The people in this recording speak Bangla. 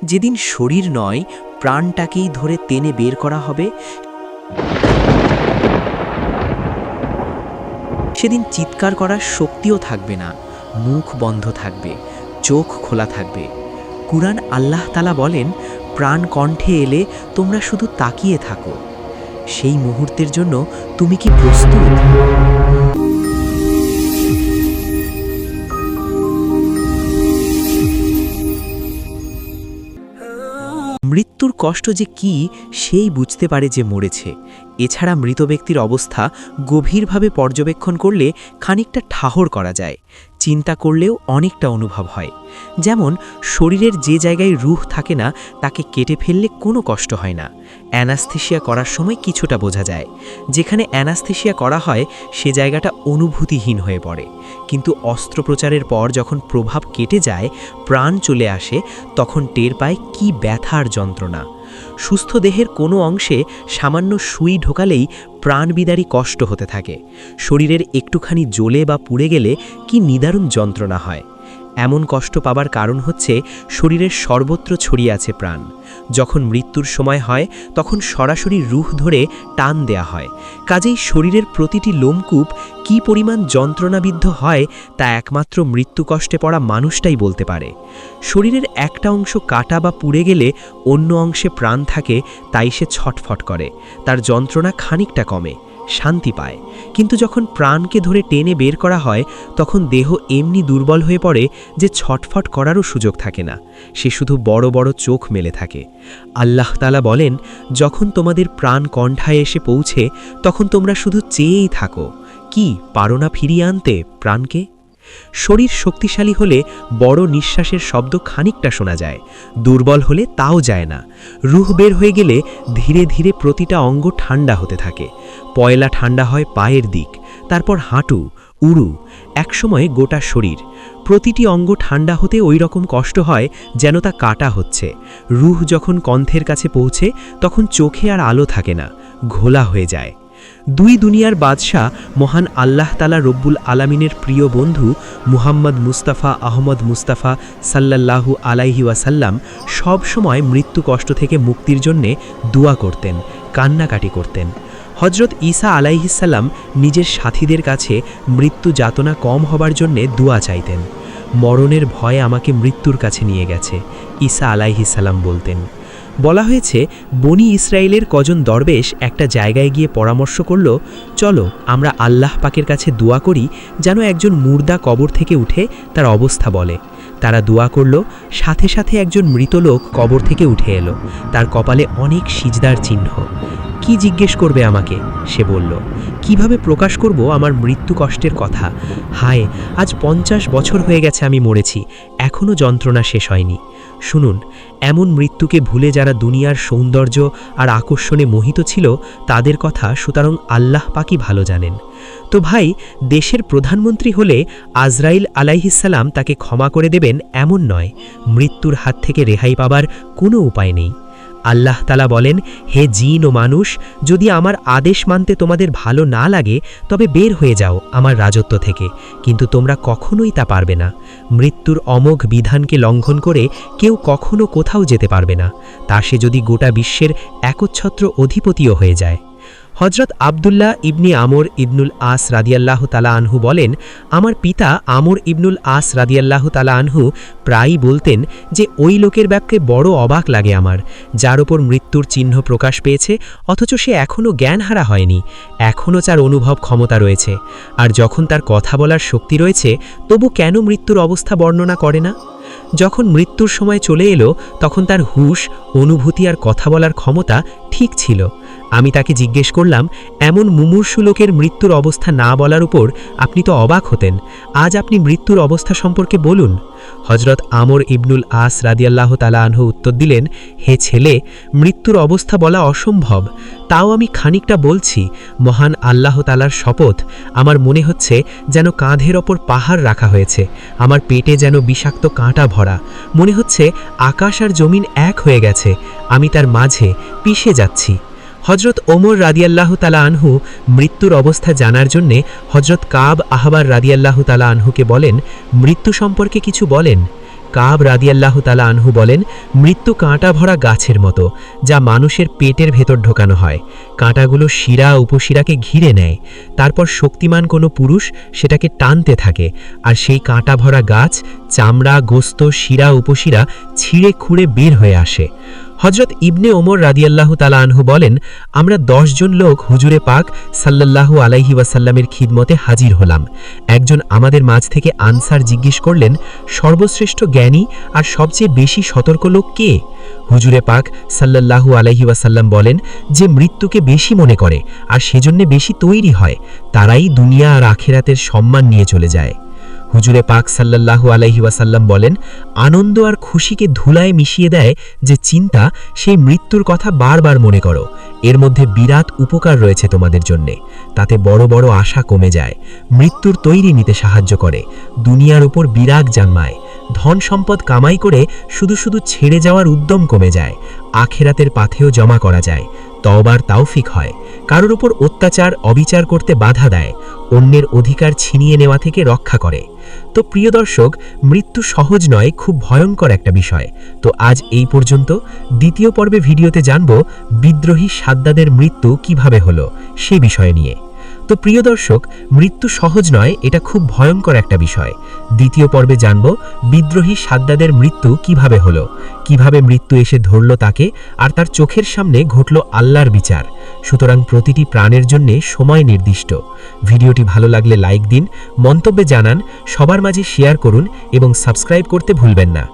যেদিন শরীর নয় প্রাণটাকেই ধরে টেনে বের করা হবে, সেদিন চিৎকার করার শক্তিও থাকবে না, মুখ বন্ধ থাকবে, চোখ খোলা থাকবে। কুরআন আল্লাহ তাআলা বলেন, প্রাণ কণ্ঠে এলে তোমরা শুধু তাকিয়ে থাকো। সেই মুহূর্তের জন্য তুমি কি প্রস্তুত? মৃত্যুর কষ্ট যে কি সেই বুঝতে পারে যে মরেছে। এছাড়া মৃত ব্যক্তির অবস্থা গভীরভাবে পর্যবেক্ষণ করলে খানিকটা ঠাহর করা যায়, চিন্তা করলেও অনেকটা অনুভব হয়। যেমন শরীরের যে জায়গায় রূহ থাকে না তাকে কেটে ফেললে কোনো কষ্ট হয় না, অ্যানাস্থেশিয়া করার সময় কিছুটা বোঝা যায়। যেখানে অ্যানাস্থেশিয়া করা হয় সে জায়গাটা অনুভূতিহীন হয়ে পড়ে, কিন্তু অস্ত্রোপচারের পর যখন প্রভাব কেটে যায়, প্রাণ চলে আসে, তখন টের পায় কি ব্যথার যন্ত্রণা। সুস্থ দেহের কোনো অংশে সামান্য সুই ঢোকালেই প্রাণবিদারী কষ্ট হতে থাকে। শরীরের একটুখানি জ্বলে বা পুড়ে গেলে কি নিদারুণ যন্ত্রণা হয়। এমন কষ্ট পাবার কারণ হচ্ছে শরীরের সর্বত্র ছড়িয়ে আছে প্রাণ। যখন মৃত্যুর সময় হয় তখন সরাসরি রূহ ধরে টান দেয়া হয়। কাজেই শরীরের প্রতিটি লোমকূপ কি পরিমাণ যন্ত্রণাবিদ্ধ হয় তা একমাত্র মৃত্যু কষ্টে পড়া মানুষটাই বলতে পারে। শরীরের একটা অংশ কাটা বা পুড়ে গেলে অন্য অংশে প্রাণ থাকে, তাই সে ছটফট করে, তার যন্ত্রণা খানিকটা কমে, শান্তি পায়। কিন্তু যখন প্রাণকে ধরে টেনে বের করা হয় তখন দেহ এমনি দুর্বল হয়ে পড়ে যে ছটফট করারও সুযোগ থাকে না, সে শুধু বড় বড় চোখ মেলে থাকে। আল্লাহ তাআলা বলেন, যখন তোমাদের প্রাণ কণ্ঠায় এসে পৌঁছে তখন তোমরা শুধু চেয়েই থাকো, কি পারো না ফিরিয়ে আনতে প্রাণকে? শরীর শক্তিশালী হলে বড় নিঃশ্বাসের শব্দ খানিকটা শোনা যায়, দুর্বল হলে তাও যায় না। রূহ বের হয়ে গেলে ধীরে ধীরে প্রতিটা অঙ্গ ঠান্ডা হতে থাকে। পয়লা ঠান্ডা হয় পায়ের দিক, তারপর হাঁটু, উরু, একসময় গোটা শরীর। প্রতিটি অঙ্গ ঠান্ডা হতে ওই রকম কষ্ট হয় যেন তা কাটা হচ্ছে। রূহ যখন কণ্ঠের কাছে পৌঁছে তখন চোখে আর আলো থাকে না, ঘোলা হয়ে যায়। দুই দুনিয়ার বাদশাহ মহান আল্লাহ তাআলা রব্বুল আলামিনের প্রিয় বন্ধু মুহাম্মদ মুস্তাফা আহমদ মুস্তাফা সাল্লাল্লাহু আলাইহি ওয়াসাল্লাম সব সময় মৃত্যু কষ্ট থেকে মুক্তির জন্যে দোয়া করতেন, কান্নাকাটি করতেন। হজরত ঈসা আলাইহিসসালাম নিজের সাথীদের কাছে মৃত্যু যাতনা কম হবার জন্যে দোয়া চাইতেন। মরণের ভয় আমাকে মৃত্যুর কাছে নিয়ে গেছে, ঈসা আলাইহিসসালাম বলতেন। বলা হয়েছে বনি ইসরায়েলের কজন দরবেশ একটা জায়গায় গিয়ে পরামর্শ করল, চলো আমরা আল্লাহ পাকের কাছে দোয়া করি যেন একজন মুর্দা কবর থেকে উঠে তার অবস্থা বলে। তারা দোয়া করল, সাথে সাথে একজন মৃত লোক কবর থেকে উঠে এলো, তার কপালে অনেক সিজদার চিহ্ন। কি জিজ্ঞেস করবে আমাকে? সে বলল, কিভাবে প্রকাশ করব আমার মৃত্যু কষ্টের কথা? হায়, আজ 50 বছর হয়ে গেছে আমি মরেছি, এখনও যন্ত্রণা শেষ হয়নি। শুনুন, এমন মৃত্যুকে ভুলে যারা দুনিয়ার সৌন্দর্য আর আকর্ষণে মোহিত ছিল তাদের কথা সুতরাং আল্লাহ পাকই ভালো জানেন। তো ভাই, দেশের প্রধানমন্ত্রী হলে আজরাইল আলাইহিসসালাম তাকে ক্ষমা করে দেবেন এমন নয়, মৃত্যুর হাত থেকে রেহাই পাবার কোনো উপায় নেই। আল্লাহ তাআলা বলেন, হে জিন ও মানুষ, যদি আমার আদেশ মানতে তোমাদের ভালো না লাগে তবে বের হয়ে যাও আমার রাজত্ব থেকে, কিন্তু তোমরা কখনোই তা পারবে না। মৃত্যুর অমোঘ বিধানকে লঙ্ঘন করে কেউ কখনো কোথাও যেতে পারবে না, তা সে যদি গোটা বিশ্বের একচ্ছত্র অধিপতিও হয়ে যায়। হজরত আবদুল্লাহ ইবনি আমর ইবনুল আস রাদিয়াল্লাহু তাআলা আনহু বলেন, আমার পিতা আমর ইবনুল আস রাদিয়াল্লাহু তাআলা আনহু প্রায়ই বলতেন যে ওই লোকের ব্যাপারে বড় অবাক লাগে আমার, যার ওপর মৃত্যুর চিহ্ন প্রকাশ পেয়েছে অথচ সে এখনও জ্ঞানহারা হয়নি, এখনও তার অনুভব ক্ষমতা রয়েছে, আর যখন তার কথা বলার শক্তি রয়েছে তবু কেন মৃত্যুর অবস্থা বর্ণনা করে না? যখন মৃত্যুর সময় চলে এলো তখন তার হুঁশ, অনুভূতি আর কথা বলার ক্ষমতা ঠিক ছিল। আমি তাকে জিজ্ঞেস করলাম, এমন মুমূর্ষু লোকের মৃত্যুর অবস্থা না বলার উপর আপনি তো অবাক হতেন, আজ আপনি মৃত্যুর অবস্থা সম্পর্কে বলুন। হজরত আমর ইবনুল আস রাদিয়াল্লাহু তাআলা আনহু উত্তর দিলেন, হে ছেলে, মৃত্যুর অবস্থা বলা অসম্ভব, তাও আমি খানিকটা বলছি। মহান আল্লাহ তাআলার শপথ, আমার মনে হচ্ছে যেন কাঁধের ওপর পাহাড় রাখা হয়েছে, আমার পেটে যেন বিষাক্ত কাঁটা ভরা, মনে হচ্ছে আকাশ আর জমিন এক হয়ে গেছে, আমি তার মাঝে পিষে যাচ্ছি। হজরত ওমর রাদিয়াল্লাহু তাআলা আনহু মৃত্যুর অবস্থা জানার জন্যে হজরত কাব আহবার রাদিয়াল্লাহু তাআলা আনহুকে বলেন, মৃত্যু সম্পর্কে কিছু বলেন। কাব রাদিয়াল্লাহু তাআলা আনহু বলেন, মৃত্যু কাঁটা ভরা গাছের মতো, যা মানুষের পেটের ভেতর ঢোকানো হয়। কাঁটাগুলো শিরা উপশিরাকে ঘিরে নেয়। তারপর শক্তিমান কোনো পুরুষ সেটাকে টানতে থাকে, আর সেই কাঁটা ভরা গাছ চামড়া, গোস্ত, শিরা উপশিরা ছিঁড়ে খুঁড়ে বের হয়ে আসে। হযরত ইবনে ওমর রাদিয়াল্লাহু তাআলা আনহু বলেন, আমরা 10 জন লোক হুজুরে পাক সাল্লাল্লাহু আলাইহি ওয়াসাল্লামের খিদমতে হাজির হলাম। একজন আমাদের মাঝ থেকে আনসার জিজ্ঞেস করলেন, সর্বশ্রেষ্ঠ জ্ঞানী আর সবচেয়ে বেশি সতর্ক লোক কে? হুজুরে পাক সাল্লাল্লাহু আলাইহি ওয়াসাল্লাম বলেন, যে মৃত্যুকে বেশি মনে করে আর সেজন্য বেশি তৈরি হয়, তারাই দুনিয়া আর আখিরাতের সম্মান নিয়ে চলে যায়। হুজুরে পাক সাল্লাল্লাহু আলাইহি ওয়াসাল্লাম বলেন, আনন্দ আর খুশিকে ধুলায় মিশিয়ে দেয় যে চিন্তা, সেই মৃত্যুর কথা বারবার মনে করো। এর মধ্যে বিরাট উপকার রয়েছে তোমাদের জন্যে। তাতে বড় বড় আশা কমে যায়, মৃত্যুর তৈরি নিতে সাহায্য করে, দুনিয়ার উপর বিরাগ জন্মায়, ধন সম্পদ কামাই করে শুধু শুধু ছেড়ে যাওয়ার উদ্যম কমে যায়, আখেরাতের পাথেও জমা করা যায়, তওবার তৌফিক হয়, কারোর উপর অত্যাচার অবিচার করতে বাধা দেয়, অন্যের অধিকার ছিনিয়ে নেওয়া থেকে রক্ষা করে। তো প্রিয় দর্শক, মৃত্যু সহজ নয়, খুব ভয়ঙ্কর একটা বিষয়। তো আজ এই পর্যন্ত। দ্বিতীয় পর্বে ভিডিওতে জানব বিদ্রোহী সাদ্দাদের মৃত্যু কিভাবে হলো সে বিষয় নিয়ে। তো প্রিয় দর্শক, মৃত্যু সহজ নয়, এটা খুব ভয়ঙ্কর একটা বিষয়। দ্বিতীয় পর্বে জানব বিদ্রোহী সাদ্দাদের মৃত্যু কিভাবে হলো, কিভাবে মৃত্যু এসে ধরল তাকে, আর তার চোখের সামনে ঘটল আল্লাহর বিচার। সুতরাং প্রতিটি প্রাণের জন্য সময় নির্দিষ্ট। ভিডিওটি ভালো লাগলে লাইক দিন, মন্তব্যে জানান, সবার মাঝে শেয়ার করুন এবং সাবস্ক্রাইব করতে ভুলবেন না।